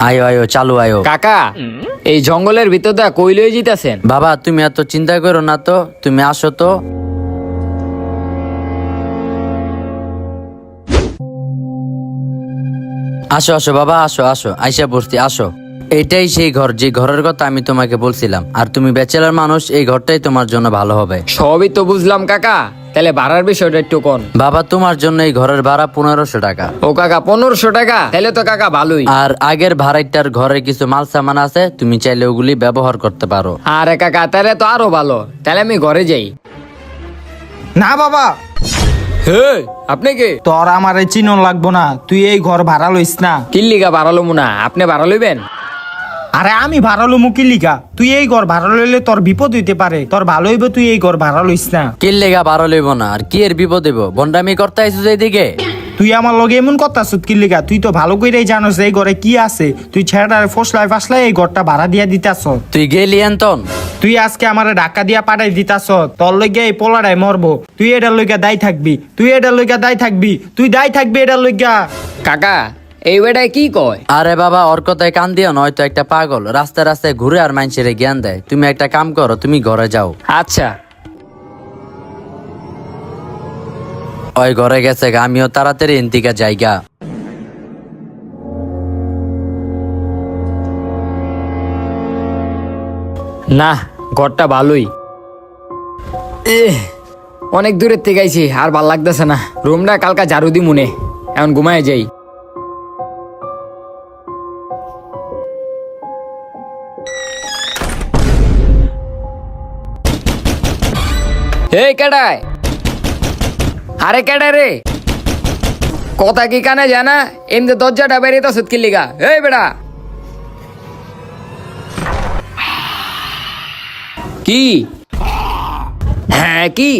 আয়ো আয়ো চালু আয়ো। কাকা এই জঙ্গলের ভিতর দা কই লই জিতাছেন? বাবা তুমি এত চিন্তা করো না তো, তুমি আসো তো। আসো আসো বাবা, আসো আসো, আইসা বসতি, আসো। এটাই সেই ঘর, যে ঘরের কথা আমি তোমাকে বলছিলাম। আর তুমি ব্যাচেলার মানুষ, এই ঘরটাই তোমার জন্য ভালো হবে। সবই তো বুঝলাম কাকা, তাহলে ভাড়ার বিষয়টা একটু কোন। বাবা তোমার জন্য এই ঘরের ভাড়া 1500 টাকা। ও কাকা 1500 টাকা? তাহলে তো কাকা ভালোই। আর আগের ভাড়াটার ঘরে কিছু মাল সামান আছে, তুমি চাইলে ওগুলি ব্যবহার করতে পারো। আরে কাকা তাহলে তো আরো ভালো, তাহলে আমি ঘরে যাই। না বাবা, হে আপনি কে? তোর আমার চিনন লাগবো না, তুই এই ঘর ভাড়া লইস না। কিল্লিগা ভাড়া লমু না, আপনি ভাড়া লইবেন? আরে আমি ভাড়া লমু কি লিগা? তুই এই ঘর ভাড়া লইলে তোর বিপদ হইতে পারে, তোর ভালো হইবে তুই এই ঘর ভাড়া লইস না। কি লেগা ভাড়া লইব না? আর কি এর বিপদ দেব? বন্ডামি করতে আইছিস এইদিকে? তুই আমার লগে এমন কথা সুত কি লিগা? তুই তো ভালো কইরাই জানোস এই ঘরে কি আছে। তুই ছেড়ার ফসলাই ফাসলাই এই ঘরটা ভাড়া দিয়া দিতাছ। তুই গেলি এন্তন? তুই আজকে আমারে ঢাকা দিয়া পাঠাই দিতাছ, তোর লইগা এই পোলাড়ায় মরবো। তুই এটার লইগা দায় থাকবি, তুই এটার লইগা দায় থাকবি, তুই দায় থাকবি এটার লইগা। কাকা এই বেটায় কি কয়? আরে বাবা ওর কথায় কান দিও না, হয়তো একটা পাগল রাস্তায় রাস্তায় ঘুরে আর মানুষের জ্ঞান দেয়। তুমি একটা কাম করো, তুমি ঘরে যাও। আচ্ছা ওই ঘরে গেছে গা, আমিও তাড়াতাড়ি এনতিকা যাইগা। না ঘরটা ভালোই। অনেক দূরের থেকে আইছি, আর ভাল লাগতেছে না। রুমটা কালকা ঝাড়ু দি মনে, এখন ঘুমায় যাই। হে কেডায়? আরে কেডা রে? কথা কি কানে জানা? এমনি দরজাটা বেরিয়ে তো সুতকির লিগা। এই বেড়া কি? হ্যাঁ কি?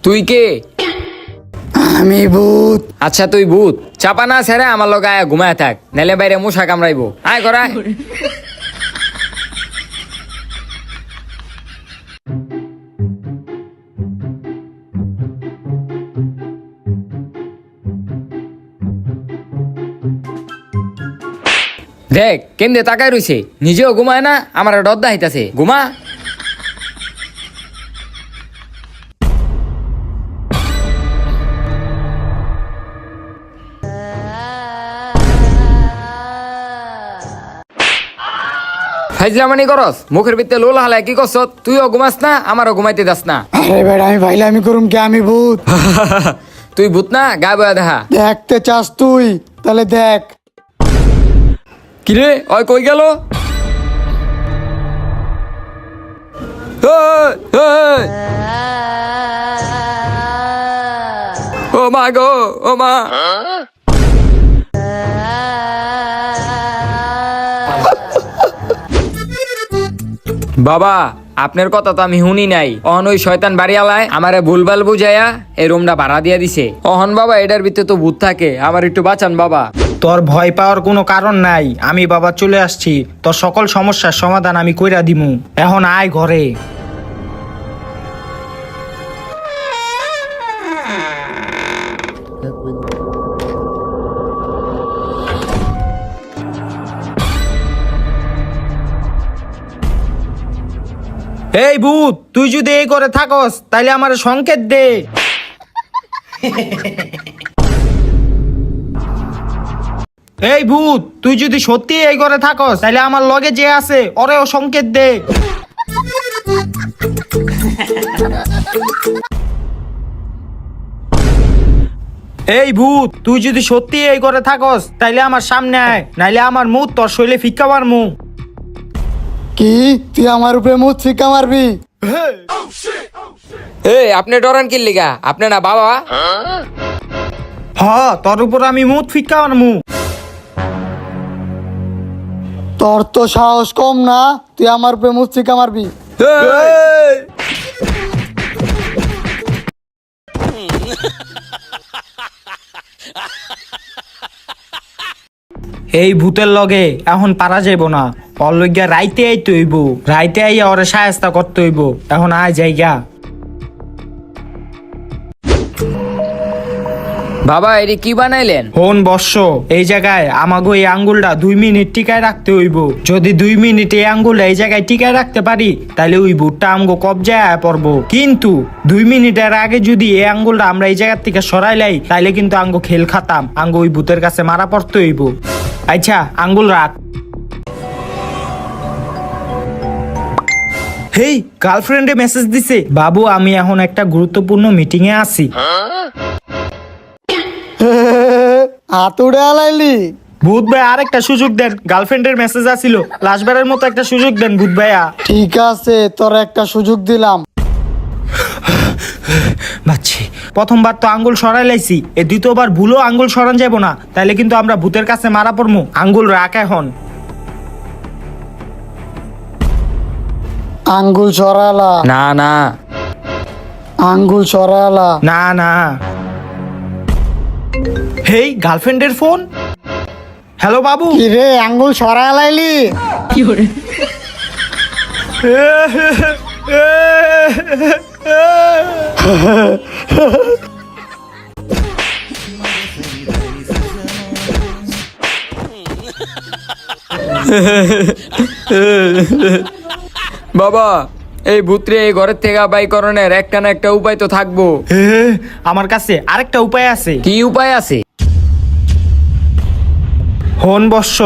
তুই কে? আমি ভূত। আচ্ছা তুই ভূত? চাপা না ছেড়ে আমার লোক আয় ঘুমায় থাক, নাইলে বাইরে মশা কামড়াইবো। আয় করায়। দেখ কেমনে তাকায় রইছে, নিজেও ঘুমায় না, আমার ডর দাহিতাছে। ঘুমা। ফাইজলামানি করস, মুখের ভিতরে লোল হালায় কি করছ? তুইও ঘুমাস না, আমারও ঘুমাইতে দাস না। আরে বেড়া, আমি ভাইলে আমি করুম কি? আমি ভূত। তুই ভূত না, গা বয়া দেখা। দেখতে চাস তুই? তাহলে দেখ। কিরে ওই কই গেল? ও মা গো, ও মা। বাবা আপনার কথা তো আমি শুনি নাই। অহন ওই শয়তান বাড়ি আলায় আমারে ভুলভাল বুঝাইয়া এই রুমটা ভাড়া দিয়া দিছে। অহন বাবা এটার ভিতরে তো ভূত থাকে, আমার একটু বাঁচান বাবা। তোর ভয় পাওয়ার কোনো কারণ নাই, আমি বাবা চলে আসছি। তোর সকল সমস্যার সমাধান আমি কইরা দিমু। এখন আয় ঘরে। এই ভূত, তুই যদি এই করে থাকস তাইলে আমার সংকেত দে। এই ভূত, তুই যদি সত্যি এই ঘরে থাকস তাহলে আমার লগে যে আছে ওরেও সংকেত দে। এই ভূত, তুই যদি সত্যি এই ঘরে থাকস তাইলে আমার সামনে আয়, নাইলে আমার মুখ তোর শৈলে ফিক্কা মারমু। কি তুই আমার উপরে মুখ শিক্ষা মারবি? এই আপনি ডরান কি লিগা? আপনি না বাবা? হ, তোর উপর আমি মুখ ফিক্কা মারমু। তোর তো সাহস কম না, তুই আমার উপরে মুখ শিক্ষা মারবি? এই ভূতের লগে এখন পারা যাইব না, ওর লইগা রাইতে আইতে হইব। রাইতে আইয়া ওরে সাহায্য করতে হইব। এখন আয় জায়গা। বাবা এটি কি বানাইলেন? হন বর্ষ, এই জায়গায় আমাগো এই আঙ্গুলটা 2 মিনিট টিকায় রাখতে হইব। যদি 2 মিনিট এই আঙ্গুলটা এই জায়গায় টিকায় রাখতে পারি তাহলে ওই ভূতটা আমগো কবজায় পড়বো। কিন্তু 2 মিনিটের আগে যদি এই আঙ্গুলটা আমরা এই জায়গা থেকে সরাইলাই তাহলে কিন্তু আঙ্গো খেল খাতাম, আঙ্গো ওই ভূতের কাছে মারা পড়তে হইব। আচ্ছা আঙ্গুল রাখ। হেই, গার্লফ্রেন্ডে মেসেজ দিছে, বাবু আমি এখন একটা গুরুত্বপূর্ণ মিটিং এ আছি। হাত উড়ে আলাইলি। ভূত ভাই আরেকটা সুযোগ দেন, গার্লফ্রেন্ডের মেসেজ আসিল, লাস্টবারের মতো একটা সুযোগ দেন ভূত ভাইয়া। ঠিক আছে, তোর একটা সুযোগ দিলাম। বাচ্চি, প্রথমবার তো আঙ্গুল সরাই লাইছি, এই দ্বিতীয়বার ভুলো আঙ্গুল সরান যাবো না, তাইলে কিন্তু আমরা ভূতের কাছে মারা পড়মু। আঙ্গুল রাখ এখন। আঙ্গুল সরালা। না না আঙ্গুল সরালা। না না। হেই, গার্লফ্রেন্ডের ফোন। হ্যালো বাবু। কি রে, আঙ্গুল সরাই লাইলি? বাবা, এই ভূতরে এই ঘরের থেকে বাইকরণের একটা না একটা উপায় তো থাকবো। আমার কাছে আরেকটা উপায় আছে। কি উপায় আছে? হন বর্ষ,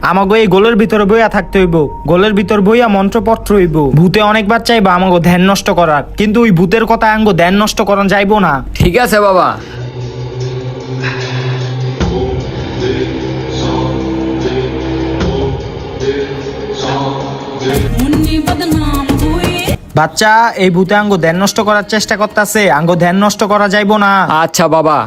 আমাগো এই গোলের ভিতরে বইয়া থাকতে হইব, গোলের ভিতর বইয়া মন্ত্রপত্র হইব। ভূতে অনেকবার চাইবা আমাগো ধ্যান নষ্ট করার, কিন্তু ওই ভূতের কথা আঙ্গো ধ্যান নষ্ট করান যাইবো না। ঠিক আছে বাবা। বাচ্চা, এই ভূতে আঙ্গো ধ্যান নষ্ট করার চেষ্টা করতেছে, আঙ্গো ধ্যান নষ্ট করা যাইবো না। আচ্ছা বাবা।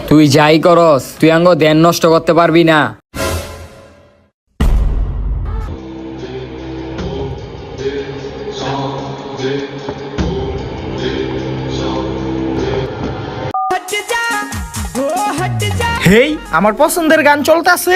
তুই যাই করস, তুই আঙ্গ ধ্যান নষ্ট করতে পারবি না। হেই, আমার পছন্দের গান চলতেছে।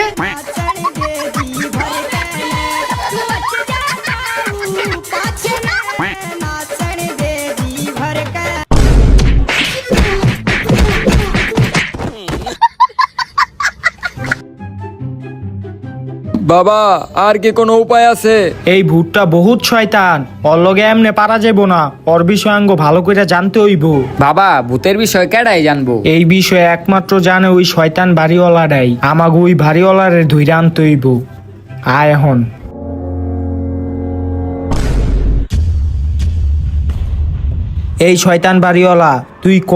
বাবা, আর কি কোনো উপায় আছে? এই ভূতটা বহুত শয়তান, ওর লগে এমনে পারা যাবো না, ওর বিষয় আঙ্গো ভালো করে জানতে হইব। বাবা, ভূতের বিষয় কেডাই জানবো? এই বিষয়ে একমাত্র জানে ওই শয়তান বাড়িওয়ালাটাই। আমাকে ওই বাড়িওয়ালারে ধইরা আনতে হইব। আয় এখন। এই শয়তান বাড়িওয়ালা, তুই ক,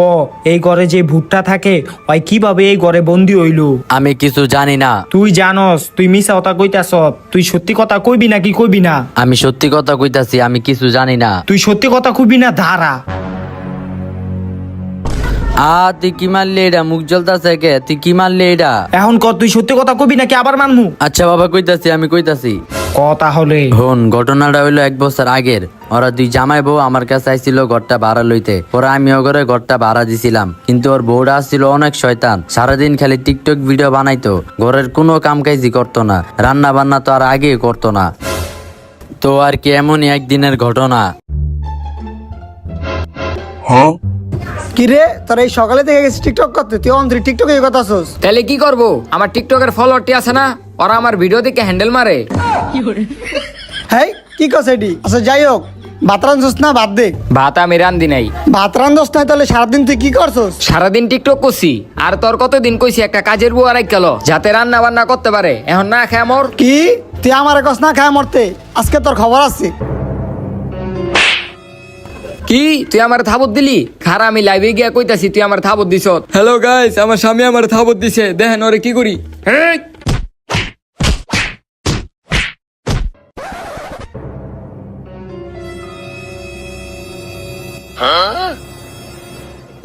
এই ঘরে যে ভূতটা থাকে ওই কিভাবে এই ঘরে বন্দি হইল? আমি কিছু জানি না। তুই জানস, তুই মিছা কথা কইতাছ, তুই সত্যি কথা কইবি নাকি কইবি না? আমি সত্যি কথা কইতাছি, আমি কিছু জানি না। তুই সত্যি কথা কইবি না? ধারা। তুই কি মারলি এটা? মুখ জ্বলতাছে কে? তুই কি মারলি এটা? এখন ক, তুই সত্যি কথা কইবি নাকি আবার মানমু? আচ্ছা বাবা, কইতাছি, আমি কইতাছি। ক তাহলে। হন, ঘটনাটা হইলো 1 বছর আগের। ওরা 2 জামাই বউ আমার কাছে আইছিল ঘরটা ভাড়া লইতে। পরে আমি ওগরে ঘরটা ভাড়া দিছিলাম, কিন্তু ওর বউটা আসছিল অনেক শয়তান। সারাদিন খালি টিকটক ভিডিও বানাইতো, ঘরের কোনো কাম কাজই করতো না, রান্না বান্না তো আর আগে করতো না। তো আর কি, এমনই একদিনের ঘটনা। কি রে, তোর এই সকালে থেকে গেছিস টিকটক করতে, তুই অন্ধ্রি টিকটকে কথা শুস? তাহলে কি করব? আমার টিকটকের ফলোয়ারটি আছে না, ওরা আমার ভিডিও দেখে হ্যান্ডেল মারে। হ্যাঁ, কি কস এডি? আচ্ছা যাই হোক, ভাত রান্ধছস না? বাদ দে, ভাত আমি রান্ধি নাই। ভাত রান্ধস না তাহলে সারাদিন তুই কি করছস? সারাদিন টিকটক করছি। আর তোর কতদিন কইছি একটা কাজের বউ আর গেল যাতে রান্না বান্না করতে পারে, এখন না খায় মোর। কি তুই আমার কস না খায় মরতে? আজকে তোর খবর আছে। কি তুই আমার থাবত দিলি? খারা, আমি লাইভে গিয়া কইতাছি, তুই আমার থাবত দিছ। হ্যালো গাইস, আমার স্বামী আমার থাবত দিছে, দেখেন ওরে কি করি। এই!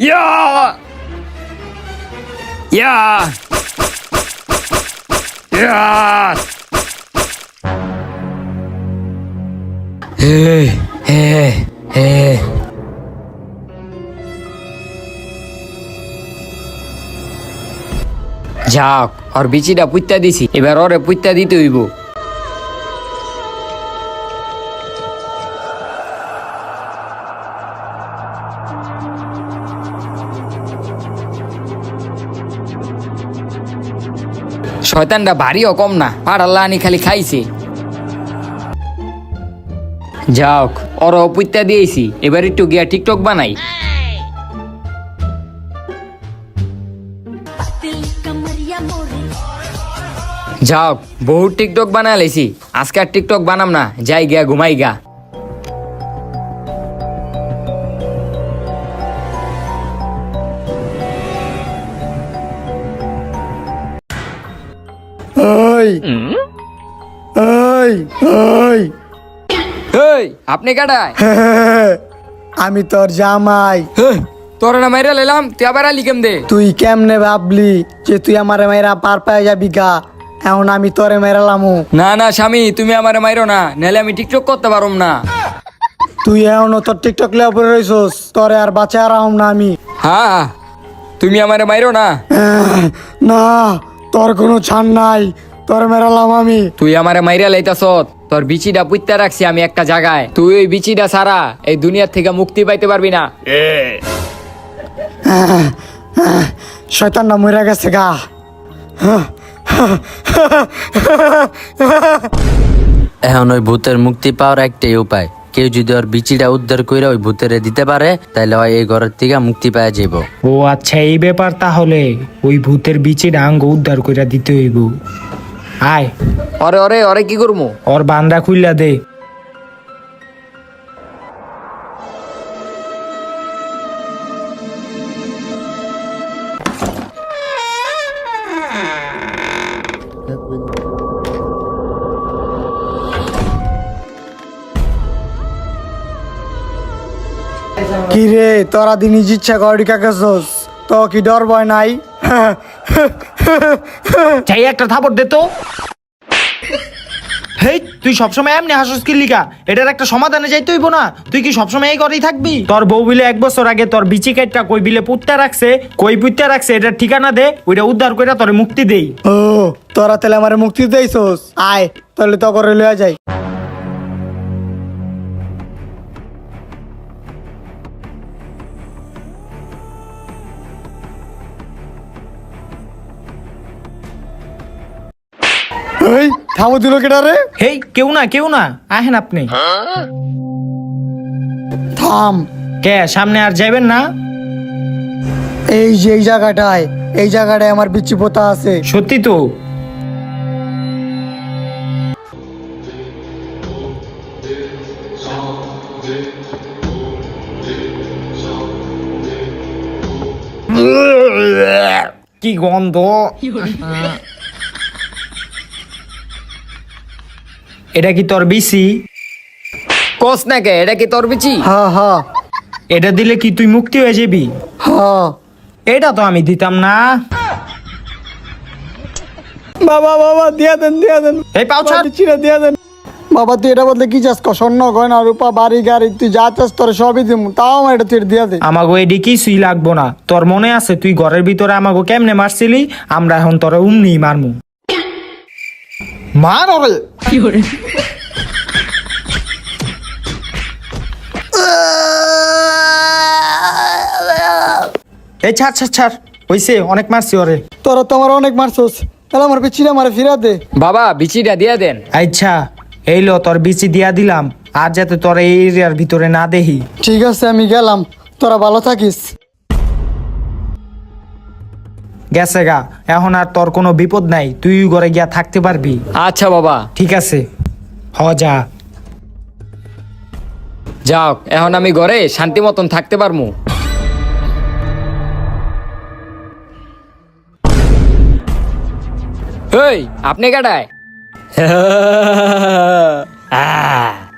ইয়া! ইয়া! ইয়া! হে হে হে। যাক, ওর বিচিটা পুইত্তা দিছি, এবার ওরে পুইত্তা দিতে হইব। শয়তানটা ভারীও কম না, পাড়াল্লা আনি খালি খাইছে। যাওক, ওর অপুত্যা দিয়েছি, এবার একটু গিয়া টিকটক বানাই। যাওক, বহুত টিকটক বানা লেছি, আজকে আর টিকটক বানাম না, যাই গিয়া ঘুমাই গা। ওই ওই ওই এই, আপনি কাটায়? আমি তোর জামাই। তোর না মাইরা লেলাম, তুই আবার আলি কেম দে? তুই কেমনে ভাবলি যে তুই আমার মেয়েরা পার পায়ে যাবি গা? এখন আমি তোরে মেরালামু। না না স্বামী, তুমি আমারে মাইরো না, নাহলে আমি টিকটক করতে পারুম না। তুই এখনো তোর টিকটক লেয়া পরে রইছস, তোরে আর বাঁচা রাহম না আমি। হ্যাঁ, তুমি আমারে মাইরো না। না, তোর কোনো ছাড় নাই, তোর মেরালাম আমি। তুই আমারে মাইরা লাইতাছ, তোর বিচিটা পুইত্তা রাখছি আমি একটা জায়গায়, তুই ওই বিচিটা ছাড়া এই দুনিয়ার থেকে মুক্তি পাইতে পারবি না। শয়তান না মরে গেছে গা। এখন ওই ভূতের মুক্তি পাওয়ার একটাই উপায়, কেউ যদি ওর বিচিটা উদ্ধার করে ওই ভূতের দিতে পারে, তাহলে হয় এই ঘরের থেকে মুক্তি পাওয়া যাব। ও আচ্ছা, এই ব্যাপার। তাহলে ওই ভূতের বিচির আঙ্গ উদ্ধার করে দিতে হইব। আয়, অরে অরে অরে কি করবো? ওর বান্দা খুইলা দে। কি রে, তোরা দিন ইচ্ছা করি কাকেছস, তো কি ডর ভয় নাই? চাই একটা থাপড় দে তো। হেই, তুই সবসময় এমনি হাসস কি লিগা? এটার একটা সমাধানে যাইতে হইব না? তুই কি সবসময় এই করেই থাকবি? তোর বউ বিলে 1 বছর আগে তোর বিচি কাটটা কই বিলে পুত্তা রাখছে, কই পুত্তা রাখছে, এটার ঠিকানা দে, ওইটা উদ্ধার কইরা তোরে মুক্তি দেই। ও, তোরা তাহলে আমার মুক্তি দেইছস? আয় তাহলে তো করে লইয়া যাই। এই থামো দিল কেডা রে? হেই, কেউ না কেউ না, আহেন আপনি। থাম। কে সামনে আর যাইবেন না? এই যে এই জায়গাটায় আমার বিচ্ছি পোতা আছে। সত্যি তো? কি গন্ধ! এটা কি তোর বিচি? কস না কে, এটা কি তোর বিচি? হ্যাঁ হ্যাঁ এটা দিলে কি তুই মুক্তি হয়ে যাবি? হ্যাঁ। এটা তো আমি দিতাম না। বাবা বাবা দিয়া দেন এই পাও ছাড়। চিরা দিয়া দেন। বাবা তুই এটা বলতে কি চাস? স্বর্ণ গয়না রূপা বাড়ি গাড়ি তুই যা চাস তোর সবই দিব, তাও আমার এটা তুই দিয়া দে। আমাগো এডি কিছুই লাগবো না। তোর মনে আছে তুই ঘরের ভিতরে আমাগো কেমনে মারছিলি? আমরা এখন তোরা উমনি মারমু। মার ওরে। এই ছাড় ছাড় ছাড়, হইছে, অনেক মারছি ওরে। তোরা তো আমার অনেক মারছস, তাহলে আমার পিছিয়ে আমার ফিরা দে। বাবা বিচিটা দিয়া দেন। আচ্ছা, এই লো তোর বিচি দিয়া দিলাম, আর যাতে তোর এই এরিয়ার ভিতরে না দেখি। ঠিক আছে আমি গেলাম, তোরা ভালো থাকিস। গেছে গা, এখন আর তোর কোনো বিপদ নাই, তুই ঘরে গিয়া থাকতে পারবি। আচ্ছা বাবা। ঠিক আছে, হ যা। যাও, এখন আমি ঘরে শান্তি মতন থাকতে পারমু। এই, আপনি কাটায়?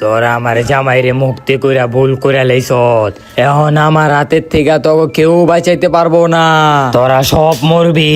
তোরা আমার জামাইরে মুক্তি কইরা ভুল কইরা লইছত, এখন আমার হাতের থেকে তো কেউ বাঁচাইতে পারবো না, তোরা সব মরবি।